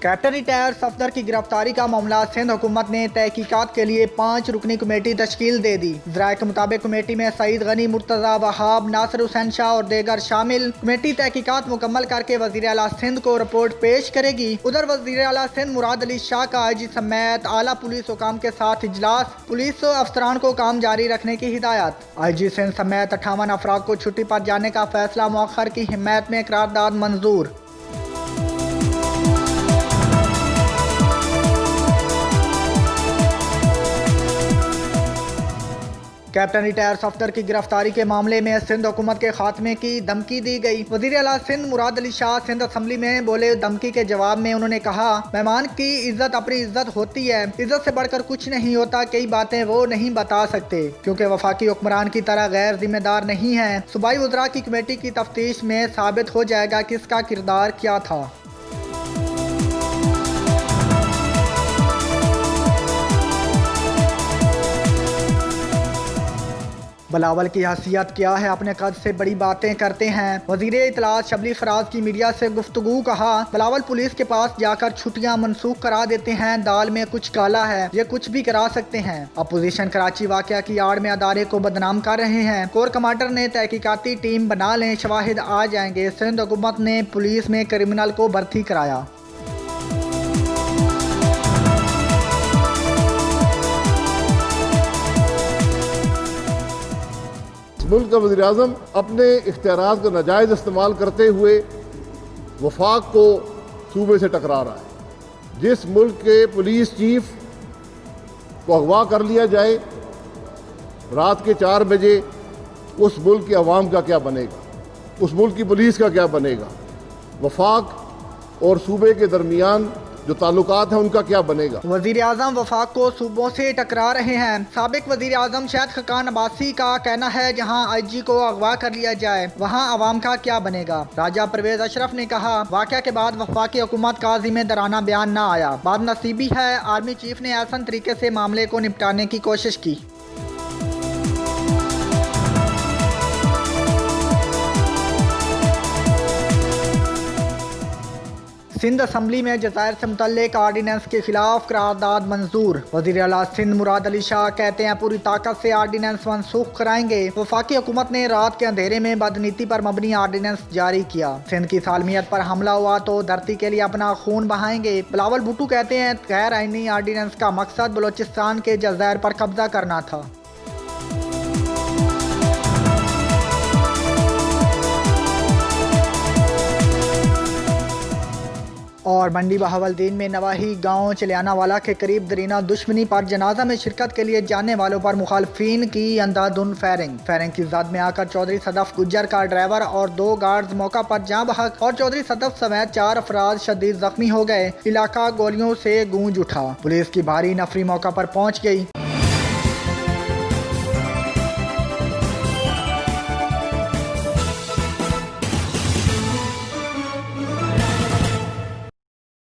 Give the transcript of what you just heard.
Captain retired Safdar की गिरफ्तारी का मामला सिंध हुकूमत ने तहकीकात के लिए 5 रुकनी कमेटी तश्कील दे दी। ज़राए के मुताबिक कमेटी में सईद गनी, मुर्तज़ा वहाब, नासिर हुसैन शाह और दीगर शामिल। कमेटी तहकीकात मुकम्मल करके वज़ीर आला सिंध को रिपोर्ट पेश करेगी। उधर वज़ीर आला सिंध मुराद अली शाह का IG समेत आला पुलिस हुकाम के साथ इजलास। पुलिस अफसरान को काम जारी रखने की हिदायत। IG सिंध समेत 58 अफराद को छुट्टी पर जाने का फैसला मौखर की हिमायत में करारदाद मंजूर। कैप्टन रिटायर सफदर की गिरफ्तारी के मामले में सिंध हुकूमत के खात्मे की धमकी दी गई। वज़ीर आला सिंध मुराद अली शाह सिंध असम्बली में बोले। धमकी के जवाब में उन्होंने कहा, मेहमान की इज्जत अपनी इज्जत होती है, इज्जत से बढ़कर कुछ नहीं होता। कई बातें वो नहीं बता सकते क्योंकि वफाकी हुक्मरान की तरह गैर जिम्मेदार नहीं है। सूबाई वज़रा की कमेटी की तफ्तीश में साबित हो जाएगा किसका किरदार क्या था। बिलावल की हैसियत क्या है, अपने कद से बड़ी बातें करते हैं। वजीर इत्तलात शबली फराज की मीडिया से गुफ्तगू। कहा, बिलावल पुलिस के पास जाकर छुट्टियां मनसूख करा देते हैं। दाल में कुछ काला है, ये कुछ भी करा सकते हैं। अपोजिशन कराची वाकया की आड़ में अदारे को बदनाम कर रहे हैं। कोर कमांडर ने तहकीकाती टीम बना लें, शवाहिद आ जाएंगे। सिंध हुकूमत ने पुलिस में क्रिमिनल को भर्ती कराया। मुल्क का वज़ीर-ए-आज़म अपने इख्तियारात का नाजायज़ इस्तेमाल करते हुए वफाक को सूबे से टकरा रहा है। जिस मुल्क के पुलिस चीफ को अगवा कर लिया जाए रात के 4 बजे, उस मुल्क के अवाम का क्या बनेगा, उस मुल्क की पुलिस का क्या बनेगा, वफाक और सूबे के दरमियान जो ताल्लुकात हैं उनका क्या बनेगा। वजीर आजम वफाक को सूबों से टकरा रहे हैं। साबिक वजीर आजम शाहिद खकान अब्बासी का कहना है, जहां IG को अगवा कर लिया जाए वहां अवाम का क्या बनेगा। राजा परवेज अशरफ ने कहा, वाकया के बाद वफाकी हुकूमत का जिम्मेदाराना बयान न आया। बदनसीबी है, आर्मी चीफ ने आसान तरीके से मामले को निपटाने की कोशिश की। सिंध असम्बली में जज़ायर से मुतल्लिक आर्डीनेंस के खिलाफ करारदाद मंजूर। वज़ीर आला सिंध मुराद अली शाह कहते हैं, पूरी ताकत से आर्डीनेंस मनसूख कराएंगे। वफाकी हुकूमत ने रात के अंधेरे में बदनीति पर मबनी आर्डीनेंस जारी किया। सिंध की सालमियत पर हमला हुआ तो धरती के लिए अपना खून बहाएंगे। बिलावल भुट्टो कहते हैं, गैर आईनी आर्डीनेंस का मकसद बलोचिस्तान के जज़ायर पर कब्जा करना था। और मंडी बहावलदीन में नवाही गांव चलियानावाला के करीब दरीना दुश्मनी पर जनाजा में शिरकत के लिए जाने वालों पर मुखालफिन की अंधाधुन फायरिंग की जद में आकर चौधरी सदफ गुज्जर का ड्राइवर और 2 गार्ड्स मौका पर जाँ बहक और चौधरी सदफ समेत 4 अफराद शदीद जख्मी हो गए। इलाका गोलियों से गूंज उठा। पुलिस की भारी नफरी मौका पर पहुंच गई।